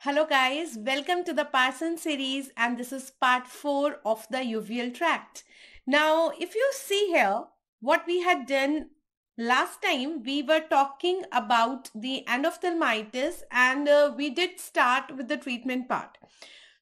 Hello guys, welcome to the Parson series and this is part 4 of the uveal tract. Now, if you see here, what we had done last time, we were talking about the endophthalmitis and we did start with the treatment part.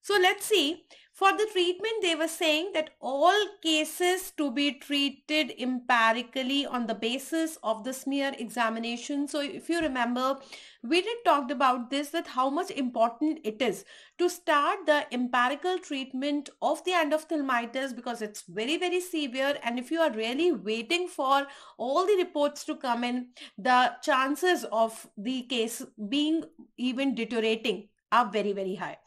So let's see. For the treatment, they were saying that all cases to be treated empirically on the basis of the smear examination. So if you remember, we did talked about this, that how much important it is to start the empirical treatment of the endophthalmitis because it's very, very severe. And if you are really waiting for all the reports to come in, the chances of the case being even deteriorating are very, very high.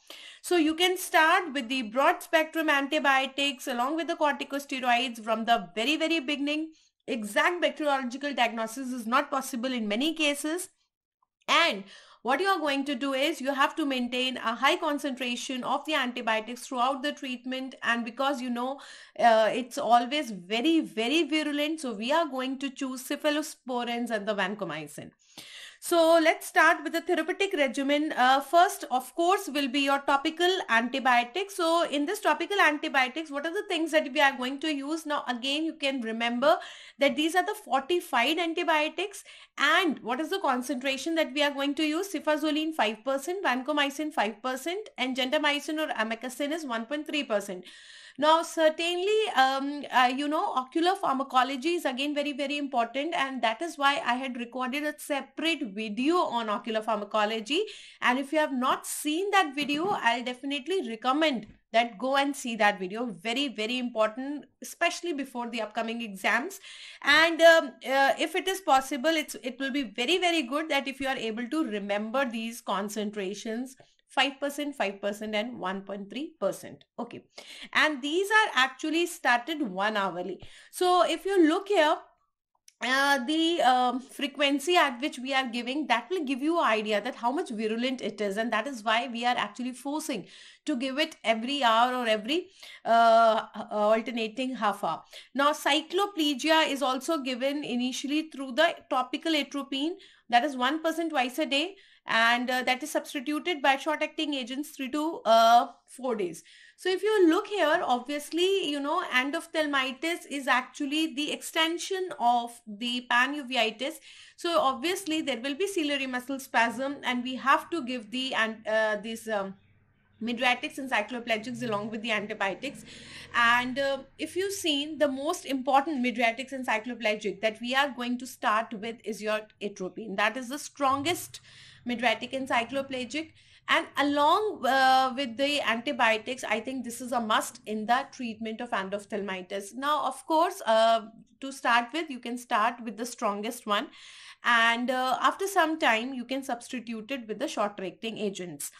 So you can start with the broad spectrum antibiotics along with the corticosteroids from the very, very beginning. Exact bacteriological diagnosis is not possible in many cases. And what you are going to do is you have to maintain a high concentration of the antibiotics throughout the treatment. And because it's always very, very virulent, so we are going to choose cephalosporins and the vancomycin. So let's start with the therapeutic regimen. First, of course, will be your topical antibiotics. So in this topical antibiotics, what are the things that we are going to use? Now, again, you can remember that these are the fortified antibiotics. And what is the concentration that we are going to use? Cefazolin 5%, vancomycin 5%, and gentamicin or amikacin is 1.3%. Now, certainly, ocular pharmacology is again very, very important. And that is why I had recorded a separate video on ocular pharmacology. And if you have not seen that video, I'll definitely recommend that go and see that video. Very, very important, especially before the upcoming exams. And if it is possible, it will be very, very good that if you are able to remember these concentrations, 5%, 5%, and 1.3%. Okay. And these are actually started 1 hourly. So if you look here, the frequency at which we are giving, that will give you an idea that how much virulent it is, and that is why we are actually forcing to give it every hour or every alternating half hour. Now, cycloplegia is also given initially through the topical atropine, that is 1% twice a day, and that is substituted by short-acting agents 3 to 4 days. So if you look here, obviously, endophthalmitis is actually the extension of the panuveitis. So obviously, there will be ciliary muscle spasm, and we have to give the these mydriatics and cycloplegics along with the antibiotics. And if you've seen, the most important mydriatics and cycloplegic that we are going to start with is your atropine. That is the strongest mydriatic and cycloplegic. And along with the antibiotics, I think this is a must in the treatment of endophthalmitis. Now, of course, to start with, you can start with the strongest one. And after some time, you can substitute it with the short-acting agents.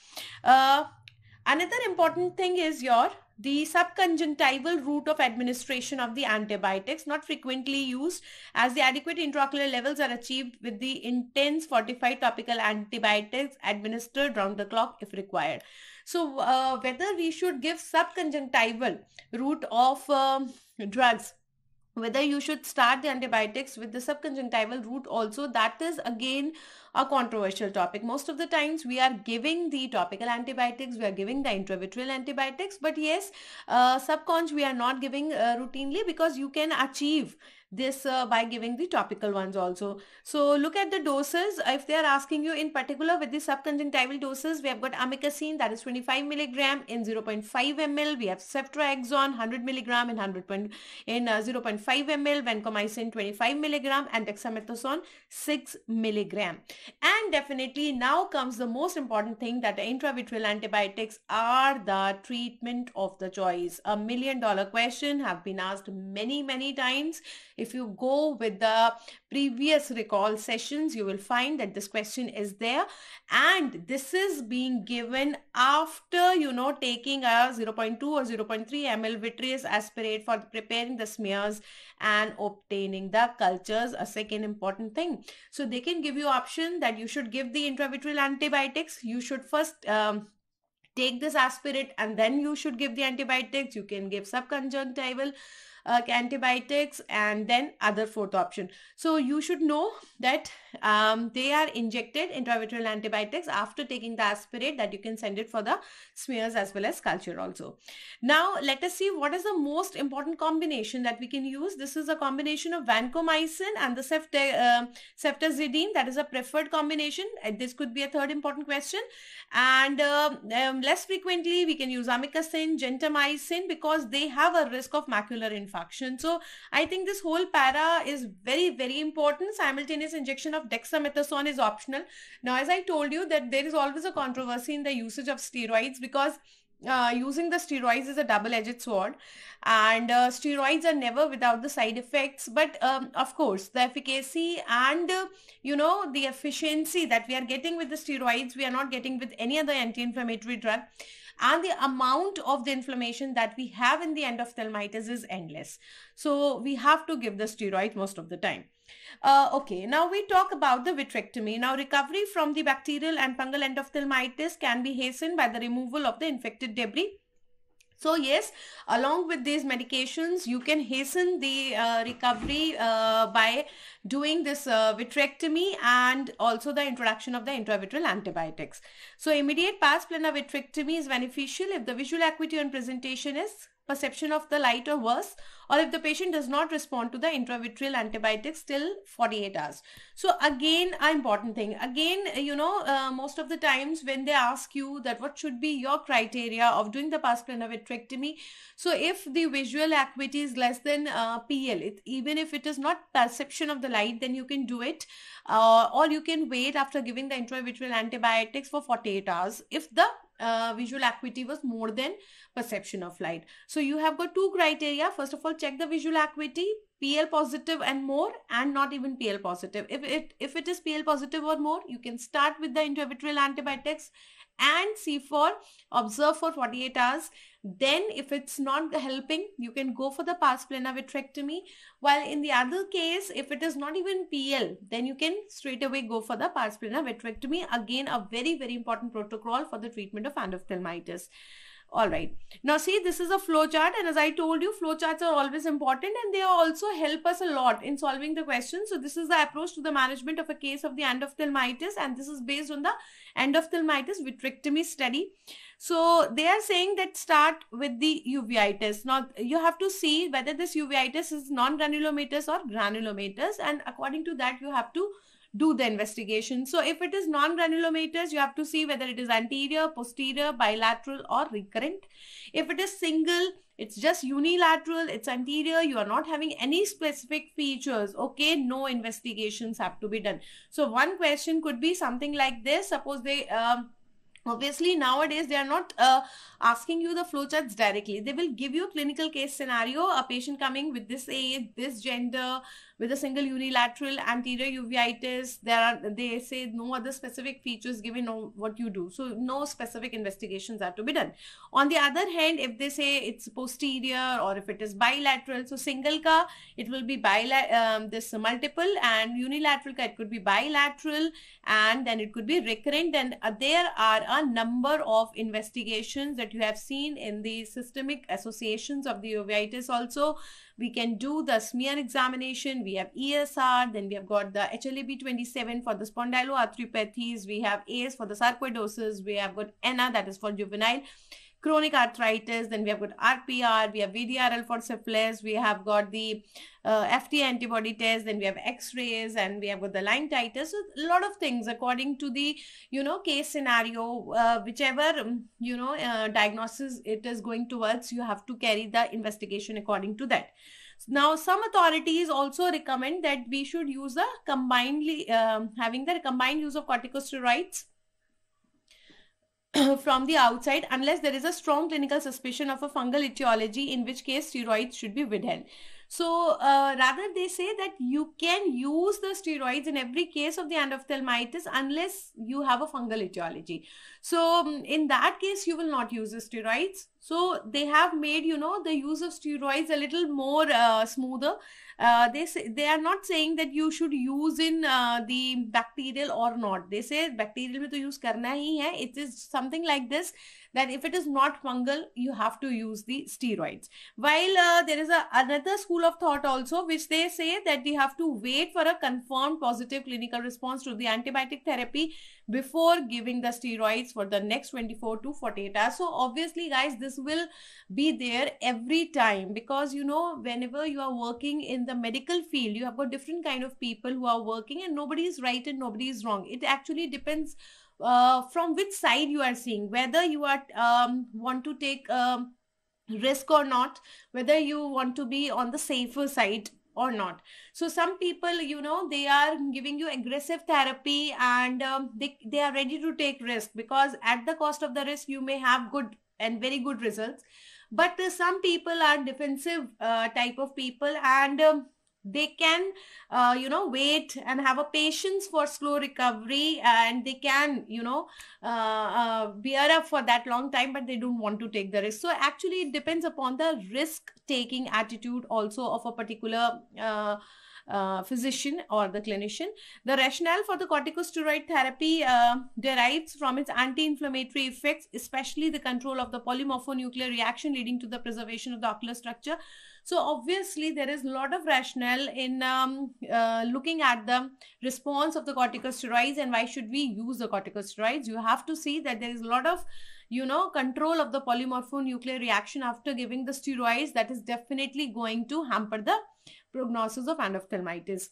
Another important thing is the subconjunctival route of administration of the antibiotics, not frequently used, as the adequate intraocular levels are achieved with the intense fortified topical antibiotics administered round the clock if required. So whether we should give subconjunctival route of drugs, whether you should start the antibiotics with the subconjunctival route also, that is again a controversial topic. Most of the times we are giving the topical antibiotics, we are giving the intravitreal antibiotics, but yes, subconj we are not giving routinely, because you can achieve this by giving the topical ones also. So look at the doses. If they are asking you in particular with the subconjunctival doses, we have got amikacin, that is 25 milligram in 0.5 ml. We have ceftriaxone 100 milligram in 0.5 ml, vancomycin 25 milligram, and dexamethasone 6 milligram. And definitely now comes the most important thing, that the intravitreal antibiotics are the treatment of the choice. A $1 million question have been asked many, many times. If you go with the previous recall sessions, you will find that this question is there, and this is being given after taking a 0.2 or 0.3 ml vitreous aspirate for preparing the smears and obtaining the cultures, a second important thing. So they can give you option that you should give the intravitreal antibiotics. You should first take this aspirate and then you should give the antibiotics. You can give subconjunctival antibiotics and then other fourth option. So you should know that they are injected intravitreal antibiotics after taking the aspirate, that you can send it for the smears as well as culture also. Now let us see what is the most important combination that we can use. This is a combination of vancomycin and the ceftazidime. That is a preferred combination. This could be a third important question. And less frequently we can use amikacin, gentamicin, because they have a risk of macular infarction. So I think this whole para is very, very important. Simultaneous injection of dexamethasone is optional. Now, as I told you, that there is always a controversy in the usage of steroids, because using the steroids is a double-edged sword, and steroids are never without the side effects. But of course, the efficacy and the efficiency that we are getting with the steroids, we are not getting with any other anti-inflammatory drug. And the amount of the inflammation that we have in the endophthalmitis is endless. So we have to give the steroid most of the time. Okay, now we talk about the vitrectomy. Now, recovery from the bacterial and fungal endophthalmitis can be hastened by the removal of the infected debris. So yes, along with these medications, you can hasten the recovery by doing this vitrectomy, and also the introduction of the intravitreal antibiotics. So immediate pars plana vitrectomy is beneficial if the visual acuity on presentation is perception of the light or worse, or if the patient does not respond to the intravitreal antibiotics till 48 hours. So again, an important thing, again, most of the times when they ask you that what should be your criteria of doing the pars plana vitrectomy, so if the visual acuity is less than PL, even if it is not perception of the light, then you can do it, or you can wait after giving the intravitreal antibiotics for 48 hours if the visual acuity was more than perception of light. So you have got two criteria. First of all, check the visual acuity, PL positive and more, and not even PL positive. If it is PL positive or more, you can start with the intravitreal antibiotics and observe for 48 hours. Then if it's not helping, you can go for the pars plana vitrectomy. While in the other case, if it is not even PL, then you can straight away go for the pars plana vitrectomy. Again, a very, very important protocol for the treatment of endophthalmitis. All right. Now see, this is a flow chart, and as I told you, flow charts are always important, and they also help us a lot in solving the questions. So this is the approach to the management of a case of the endophthalmitis, and this is based on the endophthalmitis vitrectomy study. So they are saying that start with the uveitis. Now you have to see whether this uveitis is non-granulomatous or granulomatous, and according to that you have to do the investigation. So if it is non-granulomatous, you have to see whether it is anterior, posterior, bilateral or recurrent. If it is single, it's just unilateral, it's anterior, you are not having any specific features, okay, no investigations have to be done. So one question could be something like this. Suppose they obviously nowadays they are not asking you the flowcharts directly. They will give you a clinical case scenario, a patient coming with this age, this gender, with a single unilateral anterior uveitis. They say no other specific features given, what you do. So no specific investigations are to be done. On the other hand, if they say it's posterior or if it is bilateral, so single ka it will be this multiple, and unilateral ka it could be bilateral, and then it could be recurrent. And there are a number of investigations that you have seen in the systemic associations of the uveitis also. We can do the smear examination. We have ESR, then we have got the HLA-B27 for the spondyloarthropathies. We have ACE for the sarcoidosis. We have got ENA, that is for juvenile chronic arthritis. Then we have got RPR. We have VDRL for syphilis. We have got the FT antibody test. Then we have X-rays, and we have got the line titers. So a lot of things according to the case scenario, whichever diagnosis it is going towards, you have to carry the investigation according to that. Now, some authorities also recommend that we should use a combinedly having the combined use of corticosteroids from the outside, unless there is a strong clinical suspicion of a fungal etiology, in which case steroids should be withheld. So rather they say that you can use the steroids in every case of the endophthalmitis unless you have a fungal etiology. So in that case, you will not use the steroids. So they have made, you know, the use of steroids a little more smoother. They are not saying that you should use in the bacterial or not. They say bacterial में तो use करना ही है. It is something like this, that if it is not fungal, you have to use the steroids. While there is another school of thought also, which they say that we have to wait for a confirmed positive clinical response to the antibiotic therapy before giving the steroids for the next 24 to 48 hours. So obviously, guys, this will be there every time, because, you know, whenever you are working in the medical field, you have got different kind of people who are working, and nobody is right and nobody is wrong. It actually depends from which side you are seeing, whether you are want to take risk or not, whether you want to be on the safer side or not. So some people, you know, they are giving you aggressive therapy, and they are ready to take risk, because at the cost of the risk you may have good and very good results. But some people are defensive type of people, and they can you know, wait and have a patience for slow recovery, and they can, you know, bear up for that long time, but they don't want to take the risk. So actually it depends upon the risk taking attitude also of a particular physician or the clinician. The rationale for the corticosteroid therapy derives from its anti-inflammatory effects, especially the control of the polymorphonuclear reaction leading to the preservation of the ocular structure. So obviously there is a lot of rationale in looking at the response of the corticosteroids and why should we use the corticosteroids. You have to see that there is a lot of, you know, control of the polymorphonuclear reaction after giving the steroids, that is definitely going to hamper the prognosis of endophthalmitis.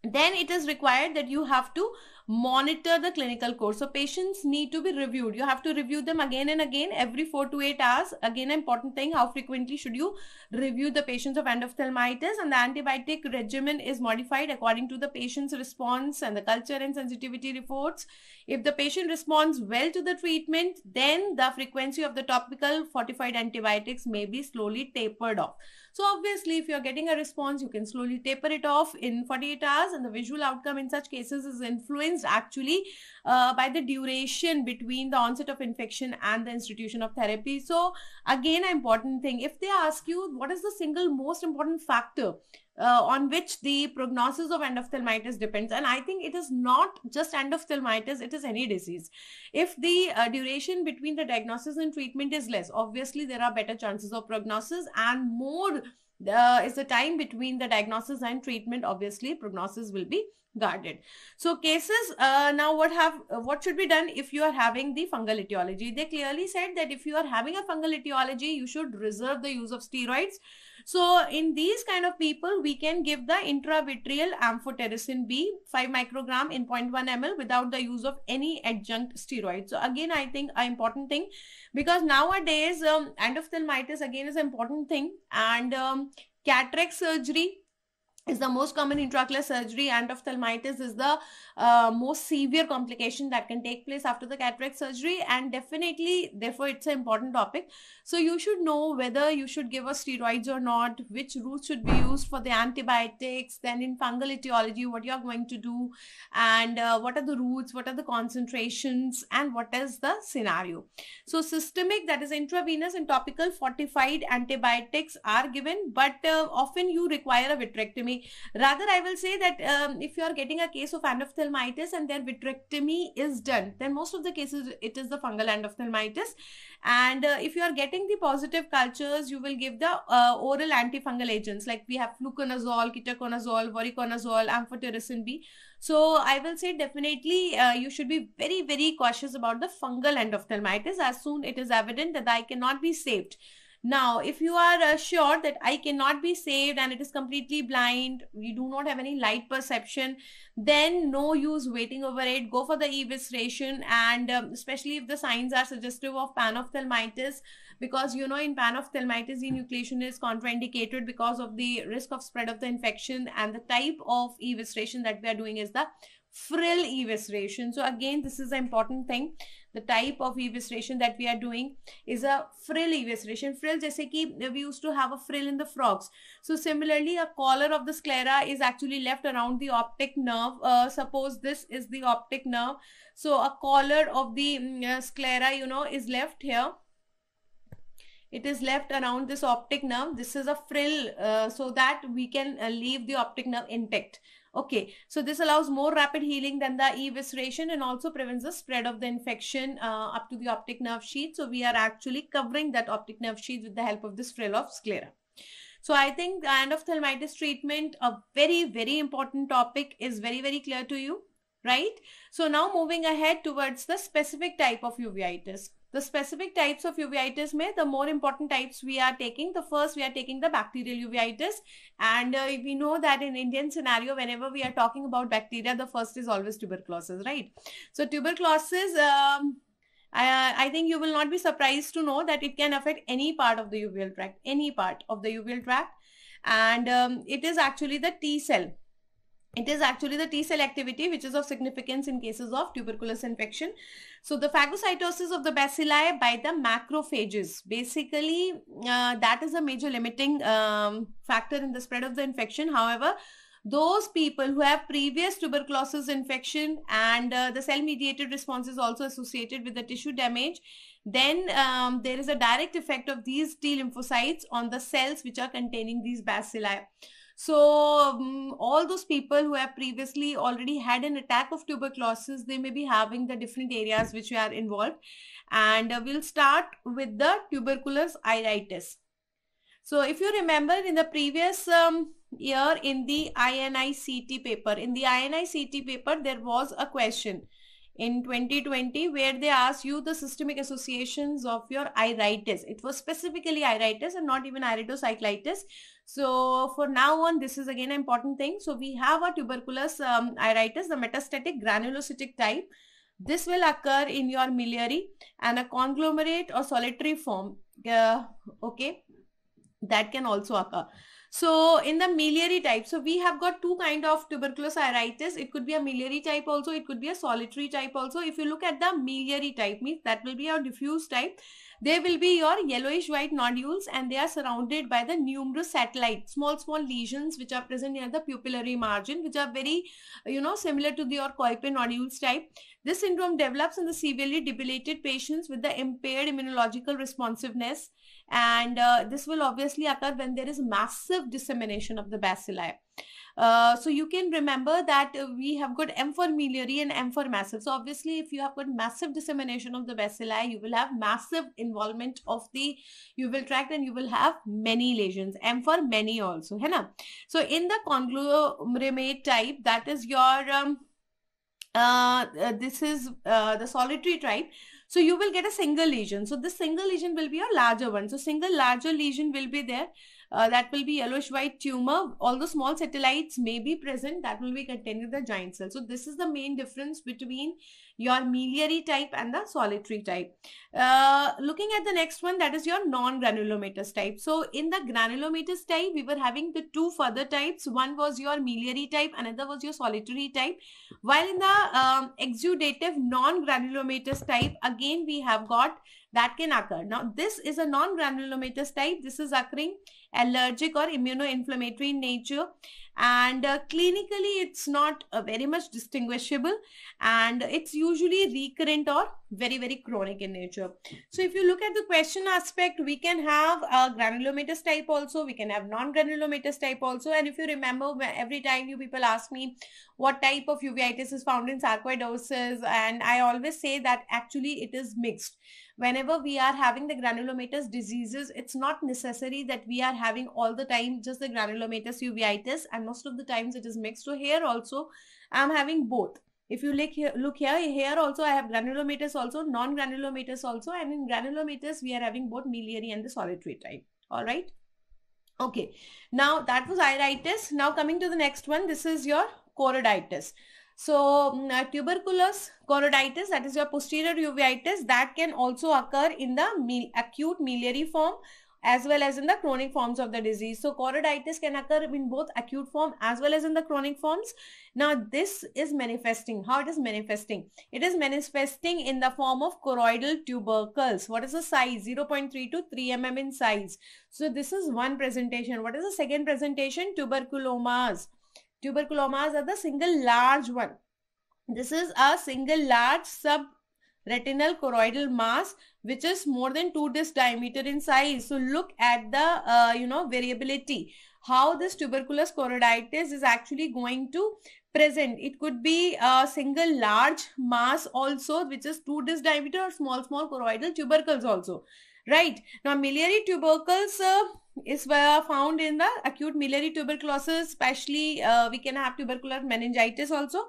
Then it is required that you have to monitor the clinical course. So patients need to be reviewed. You have to review them again and again every 4 to 8 hours. Again, an important thing, how frequently should you review the patients of endophthalmitis, and the antibiotic regimen is modified according to the patient's response and the culture and sensitivity reports. If the patient responds well to the treatment, then the frequency of the topical fortified antibiotics may be slowly tapered off. So obviously, if you're getting a response, you can slowly taper it off in 48 hours, and the visual outcome in such cases is influenced actually by the duration between the onset of infection and the institution of therapy. So again, an important thing, if they ask you what is the single most important factor on which the prognosis of endophthalmitis depends, and I think it is not just endophthalmitis, it is any disease. If the duration between the diagnosis and treatment is less, obviously there are better chances of prognosis, and more is the time between the diagnosis and treatment, obviously prognosis will be guarded. So cases, now what should be done if you are having the fungal etiology? They clearly said that if you are having a fungal etiology, you should reserve the use of steroids. So in these kind of people, we can give the intravitreal amphotericin B 5 microgram in 0.1 ml without the use of any adjunct steroid. So again, I think an important thing, because nowadays endophthalmitis again is an important thing, and cataract surgery is the most common intraocular surgery. Endophthalmitis is the most severe complication that can take place after the cataract surgery, and definitely therefore it's an important topic. So you should know whether you should give us steroids or not, which route should be used for the antibiotics, then in fungal etiology what you are going to do, and what are the routes, what are the concentrations, and what is the scenario. So systemic, that is intravenous and topical fortified antibiotics are given, but often you require a vitrectomy. Rather, I will say that if you are getting a case of endophthalmitis and their vitrectomy is done, then most of the cases it is the fungal endophthalmitis. And if you are getting the positive cultures, you will give the oral antifungal agents, like we have fluconazole, ketoconazole, voriconazole, amphotericin B. So I will say definitely you should be very, very cautious about the fungal endophthalmitis as soon it is evident that I cannot be saved. Now, if you are sure that I cannot be saved and it is completely blind, we do not have any light perception, then no use waiting over it. Go for the evisceration, and especially if the signs are suggestive of panophthalmitis, because you know in panophthalmitis enucleation is contraindicated because of the risk of spread of the infection, and the type of evisceration that we are doing is the frill evisceration. So again, this is an important thing. The type of evisceration that we are doing is a frill evisceration. Frill, jaise ki we used to have a frill in the frogs. So similarly, a collar of the sclera is actually left around the optic nerve. Suppose this is the optic nerve. So a collar of the sclera, you know, is left here. it is left around this optic nerve. This is a frill so that we can leave the optic nerve intact. Okay, so this allows more rapid healing than the evisceration and also prevents the spread of the infection up to the optic nerve sheath. So we are actually covering that optic nerve sheath with the help of this frill of sclera. So I think the endophthalmitis treatment, a very, very important topic, is very, very clear to you, right? So now moving ahead towards the specific type of uveitis. The specific types of uveitis the more important types we are taking. The first, we are taking the bacterial uveitis. And we know that in Indian scenario, whenever we are talking about bacteria, the first is always tuberculosis, right? So tuberculosis, I think you will not be surprised to know that it can affect any part of the uveal tract, any part of the uveal tract. And it is actually the T cell. It is actually the T cell activity which is of significance in cases of tuberculous infection. So the phagocytosis of the bacilli by the macrophages, basically that is a major limiting factor in the spread of the infection. However, those people who have previous tuberculosis infection and the cell mediated response is also associated with the tissue damage, then there is a direct effect of these T lymphocytes on the cells which are containing these bacilli. So all those people who have previously already had an attack of tuberculosis, they may be having the different areas which are involved. And we'll start with the tuberculous iritis. So if you remember in the previous year in the INICT paper, there was a question in 2020 where they asked you the systemic associations of your iritis. It was specifically iritis and not even iridocyclitis. So for now on, this is again an important thing. So we have a tuberculous iritis, the metastatic granulocytic type. This will occur in your miliary and a conglomerate or solitary form. Okay, that can also occur. So in the miliary type, so we have got two kind of tuberculous iritis. It could be a miliary type also, it could be a solitary type also. If you look at the miliary type, means that will be a diffuse type. There will be your yellowish white nodules and they are surrounded by the numerous satellite, small lesions which are present near the pupillary margin, which are very, similar to your Koipe nodules type. This syndrome develops in the severely debilitated patients with the impaired immunological responsiveness. And this will obviously occur when there is massive dissemination of the bacilli. So you can remember that we have got M for miliary and M for massive. So obviously if you have got massive dissemination of the bacilli, you will have massive involvement of the uveal tract and you will have many lesions. M for many also, hai na? So in the conglomerate type, that is your this is the solitary type. So you will get a single lesion. So this single lesion will be a larger one. So single larger lesion will be there. That will be yellowish white tumor. All the small satellites may be present. That will be containing the giant cell. So this is the main difference between your miliary type and the solitary type. Looking at the next one, that is your non-granulomatous type. So in the granulomatous type, we were having the two further types. One was your miliary type, another was your solitary type. While in the exudative non-granulomatous type, again we have got that can occur. Now this is a non-granulomatous type. This is occurring allergic or immunoinflammatory in nature, and clinically it's not very much distinguishable, and it's usually recurrent or very, very chronic in nature. So if you look at the question aspect, we can have a granulomatous type also, we can have non-granulomatous type also. And if you remember, every time you people ask me what type of uveitis is found in sarcoidosis, and I always say that actually it is mixed. Whenever we are having the granulomatous diseases, it's not necessary that we are having all the time just the granulomatous uveitis, and most of the times it is mixed. So here also I'm having both. If you look here also I have granulomatous also, non-granulomatous also, and in granulomatous we are having both miliary and the solitary type. All right. Okay. Now that was iritis. Now coming to the next one, this is your choroiditis. So tuberculous choroiditis, that is your posterior uveitis, that can also occur in the acute miliary form as well as in the chronic forms of the disease. So choroiditis can occur in both acute form as well as in the chronic forms. Now this is manifesting. How it is manifesting? It is manifesting in the form of choroidal tubercles. What is the size? 0.3 to 3 mm in size. So this is one presentation. What is the second presentation? Tuberculomas. Tuberculomas are the single large one. This is a single large retinal choroidal mass which is more than 2 disc diameter in size. So look at the variability, how this tuberculous choroiditis is actually going to present. It could be a single large mass also which is 2 disc diameter, or small choroidal tubercles also, right? Now miliary tubercles is found in the acute miliary tuberculosis, especially we can have tubercular meningitis also.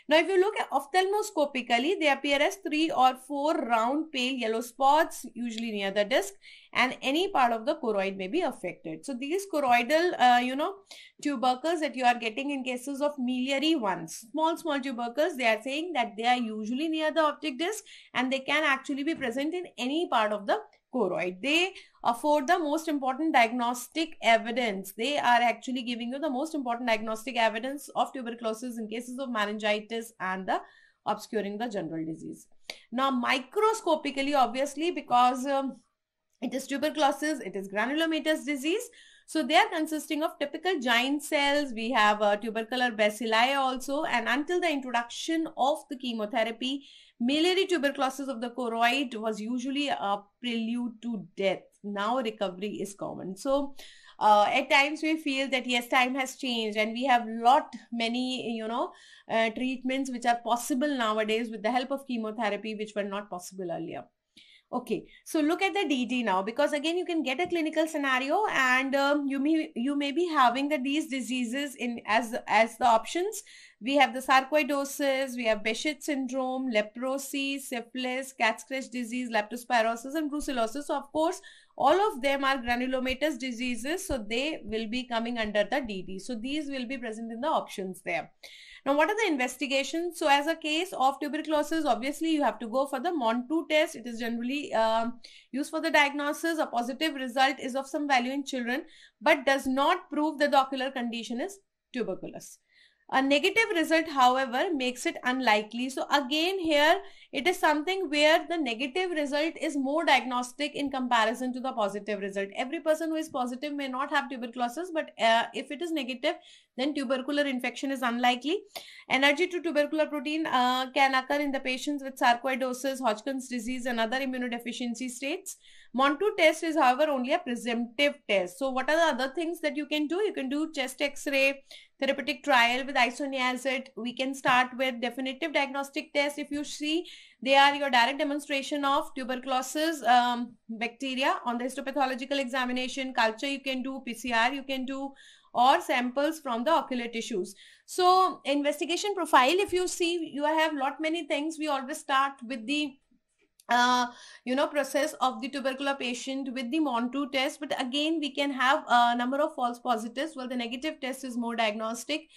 Now, if you look at ophthalmoscopically, they appear as 3 or 4 round pale yellow spots, usually near the disc, and any part of the choroid may be affected. So, these choroidal, tubercles that you are getting in cases of miliary ones, small tubercles, they are saying that they are usually near the optic disc and they can actually be present in any part of the choroid. They afford the most important diagnostic evidence. They are actually giving you the most important diagnostic evidence of tuberculosis in cases of meningitis and the obscuring the general disease. Now, microscopically, obviously, because it is tuberculosis, it is granulomatous disease. So they are consisting of typical giant cells. We have tubercular bacilli also, and until the introduction of the chemotherapy, miliary tuberculosis of the choroid was usually a prelude to death. Now recovery is common. So at times we feel that yes, time has changed and we have many treatments which are possible nowadays with the help of chemotherapy, which were not possible earlier. Okay, so look at the DD now, because again you can get a clinical scenario and you may be having these diseases in as the options. We have the sarcoidosis, we have Behçet syndrome, leprosy, syphilis, cat scratch disease, leptospirosis, and brucellosis. So of course, all of them are granulomatous diseases, so they will be coming under the DD. So these will be present in the options there. Now, what are the investigations? So as a case of tuberculosis, obviously you have to go for the MON2 test. It is generally used for the diagnosis. A positive result is of some value in children, but does not prove that the ocular condition is tuberculous. A negative result, however, makes it unlikely. So again, here it is something where the negative result is more diagnostic in comparison to the positive result. Every person who is positive may not have tuberculosis, but if it is negative, then tubercular infection is unlikely. Allergy to tubercular protein can occur in the patients with sarcoidosis, Hodgkin's disease, and other immunodeficiency states. MON2 test is, however, only a presumptive test. So what are the other things that you can do? You can do chest x-ray, therapeutic trial with isoniazid. We can start with definitive diagnostic test. If you see, they are your direct demonstration of tuberculosis bacteria on the histopathological examination. Culture you can do, PCR you can do, or samples from the ocular tissues. So investigation profile, if you see, you have many things. We always start with the process of the tubercular patient with the MON2 test, but again we can have a number of false positives. Well, the negative test is more diagnostic,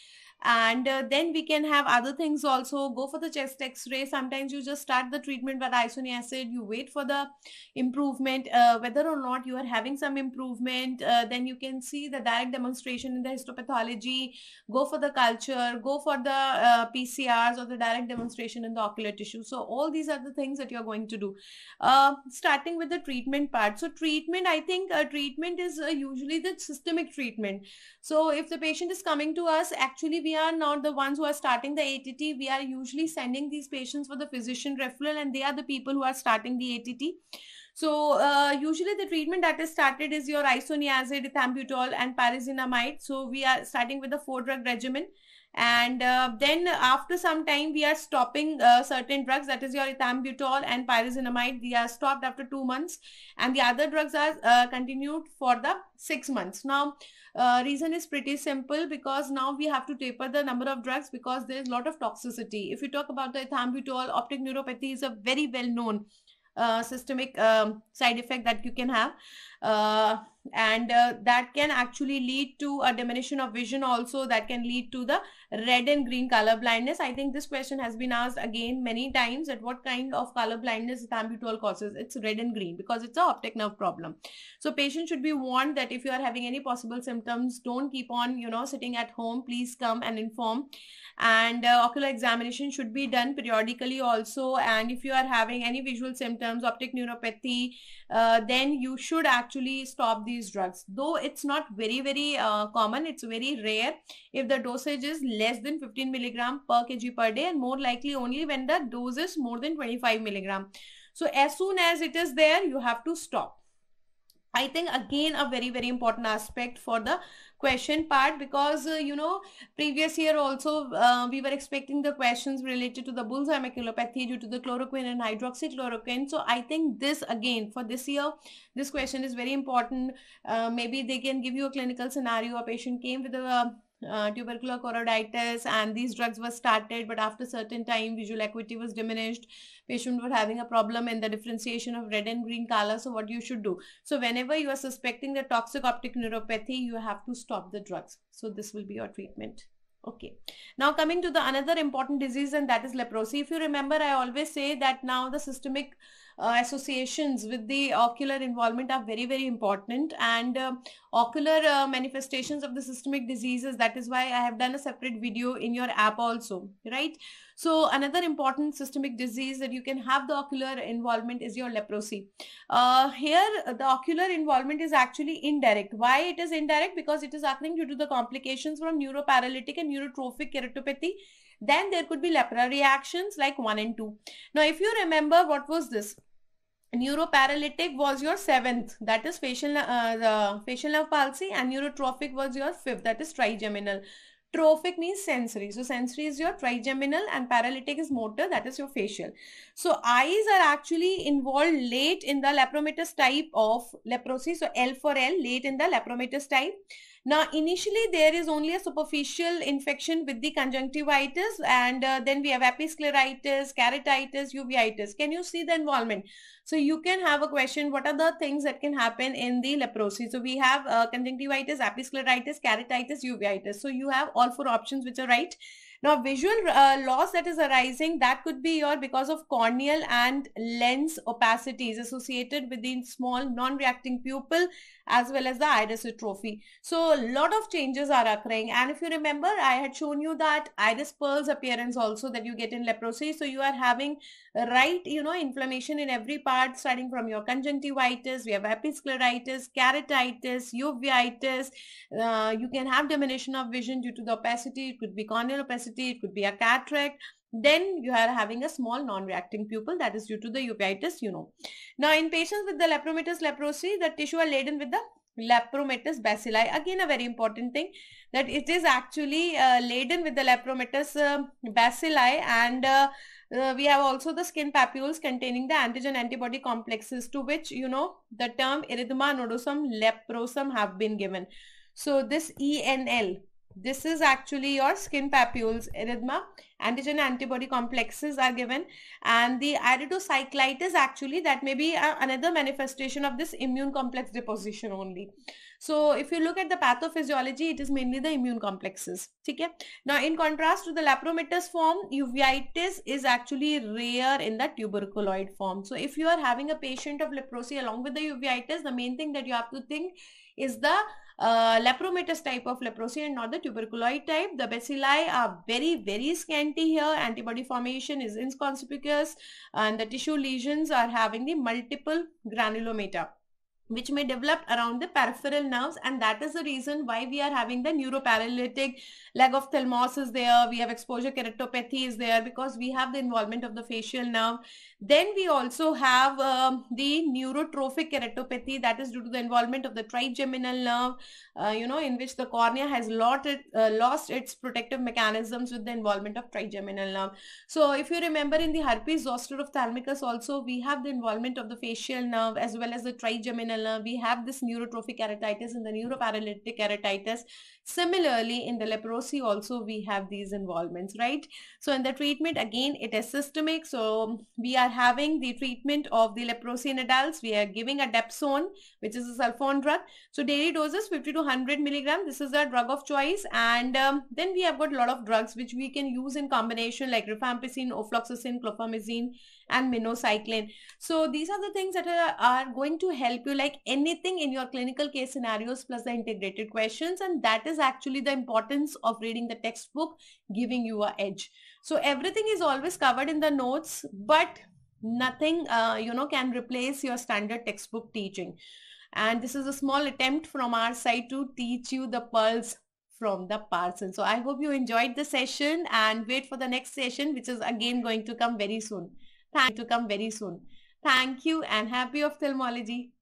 and then we can have other things also. Go for the chest x-ray. Sometimes you just start the treatment with isoniazid, you wait for the improvement, whether or not you are having some improvement, then you can see the direct demonstration in the histopathology. Go for the culture, go for the PCRs, or the direct demonstration in the ocular tissue. So all these are the things that you're going to do. Starting with the treatment part. So treatment, I think treatment is usually the systemic treatment. So if the patient is coming to us, actually we are not the ones who are starting the ATT. We are usually sending these patients for the physician referral, and they are the people who are starting the ATT. So usually the treatment that is started is your isoniazid, ethambutol, and pyrazinamide. So we are starting with the 4-drug regimen. And then after some time we are stopping certain drugs, that is your ethambutol and pyrazinamide. They are stopped after 2 months, and the other drugs are continued for the 6 months. Now reason is pretty simple, because now we have to taper the number of drugs because there is a lot of toxicity. If you talk about the ethambutol, optic neuropathy is a very well known systemic side effect that you can have, and that can actually lead to a diminution of vision also. That can lead to the red and green color blindness. I think this question has been asked again many times, that what kind of color blindness ethambutol causes. It's red and green because it's a optic nerve problem. So patient should be warned that if you are having any possible symptoms, don't keep on sitting at home. Please come and inform. And ocular examination should be done periodically also. And if you are having any visual symptoms, optic neuropathy, then you should actually actually stop these drugs. Though it's not very common, it's very rare if the dosage is less than 15 milligram per kg per day, and more likely only when the dose is more than 25 milligram. So as soon as it is there, you have to stop. I think again a very important aspect for the question part, because previous year also we were expecting the questions related to the bullseye maculopathy due to the chloroquine and hydroxychloroquine. So I think this again for this year, this question is very important. Maybe they can give you a clinical scenario. A patient came with a tubercular choroiditis and these drugs were started, but after certain time visual acuity was diminished, patient were having a problem in the differentiation of red and green color. So what you should do? So whenever you are suspecting the toxic optic neuropathy, you have to stop the drugs. So this will be your treatment. Okay, now coming to the another important disease, and that is leprosy. If you remember, I always say that now the systemic associations with the ocular involvement are very important, and ocular manifestations of the systemic diseases, that is why I have done a separate video in your app also, right? So another important systemic disease that you can have the ocular involvement is your leprosy. Here the ocular involvement is actually indirect. Why it is indirect? Because it is occurring due to the complications from neuroparalytic and neurotrophic keratopathy. Then there could be lepra reactions like 1 and 2. Now if you remember, what was this? Neuroparalytic was your 7th, that is the facial nerve palsy, and neurotrophic was your 5th, that is trigeminal. Trophic means sensory. So sensory is your trigeminal and paralytic is motor, that is your facial. So eyes are actually involved late in the lepromatous type of leprosy. So L for L, late in the lepromatous type. Now initially there is only a superficial infection with the conjunctivitis, and then we have episcleritis, keratitis, uveitis. Can you see the involvement? So you can have a question, what are the things that can happen in the leprosy? So we have conjunctivitis, episcleritis, keratitis, uveitis. So you have all 4 options which are right. Now visual loss that is arising, that could be your because of corneal and lens opacities associated with the small non-reacting pupil as well as the iris atrophy. So a lot of changes are occurring, and if you remember, I had shown you that iris pearls appearance also that you get in leprosy. So you are having right inflammation in every part, starting from your conjunctivitis, we have episcleritis, keratitis, uveitis. You can have diminution of vision due to the opacity. It could be corneal opacity, it could be a cataract. Then you are having a small non-reacting pupil, that is due to the uveitis. Now in patients with the lepromatous leprosy, the tissue are laden with the lepromatous bacilli. Again a very important thing, that it is actually laden with the lepromatous bacilli, and we have also the skin papules containing the antigen antibody complexes, to which the term erythema nodosum leprosum have been given. So this ENL, this is actually your skin papules, erythema, antigen antibody complexes are given, and the iridocyclitis actually, that may be another manifestation of this immune complex deposition only. So if you look at the pathophysiology, it is mainly the immune complexes. Okay? Now in contrast to the lepromatous form, uveitis is actually rare in the tuberculoid form. So if you are having a patient of leprosy along with the uveitis, the main thing that you have to think is the lepromatous type of leprosy and not the tuberculoid type. The bacilli are very scanty here. Antibody formation is inconspicuous, and the tissue lesions are having the multiple granulomata, which may develop around the peripheral nerves, and that is the reason why we are having the neuroparalytic leg of Thelmos is there. We have exposure keratopathy is there because we have the involvement of the facial nerve. Then we also have the neurotrophic keratopathy, that is due to the involvement of the trigeminal nerve, in which the cornea has lost its protective mechanisms with the involvement of trigeminal nerve. So if you remember, in the herpes zoster ophthalmicus also, we have the involvement of the facial nerve as well as the trigeminal nerve. We have this neurotrophic keratitis and the neuroparalytic keratitis. Similarly, in the leprosy also we have these involvements, right? So in the treatment, again, it is systemic. So we are having the treatment of the leprosy in adults. We are giving a dapsone, which is a sulfone drug. So daily doses 50 to 100 milligram. This is our drug of choice. And then we have got a lot of drugs which we can use in combination, like rifampicin, ofloxacin, clofamizine, and minocycline. So these are the things that are going to help you, like anything in your clinical case scenarios plus the integrated questions, and that is actually the importance of reading the textbook, giving you an edge. So everything is always covered in the notes, but nothing can replace your standard textbook teaching. And this is a small attempt from our side to teach you the pearls from the parson. So I hope you enjoyed the session and wait for the next session, which is again going to come very soon. Thank you and happy ophthalmology.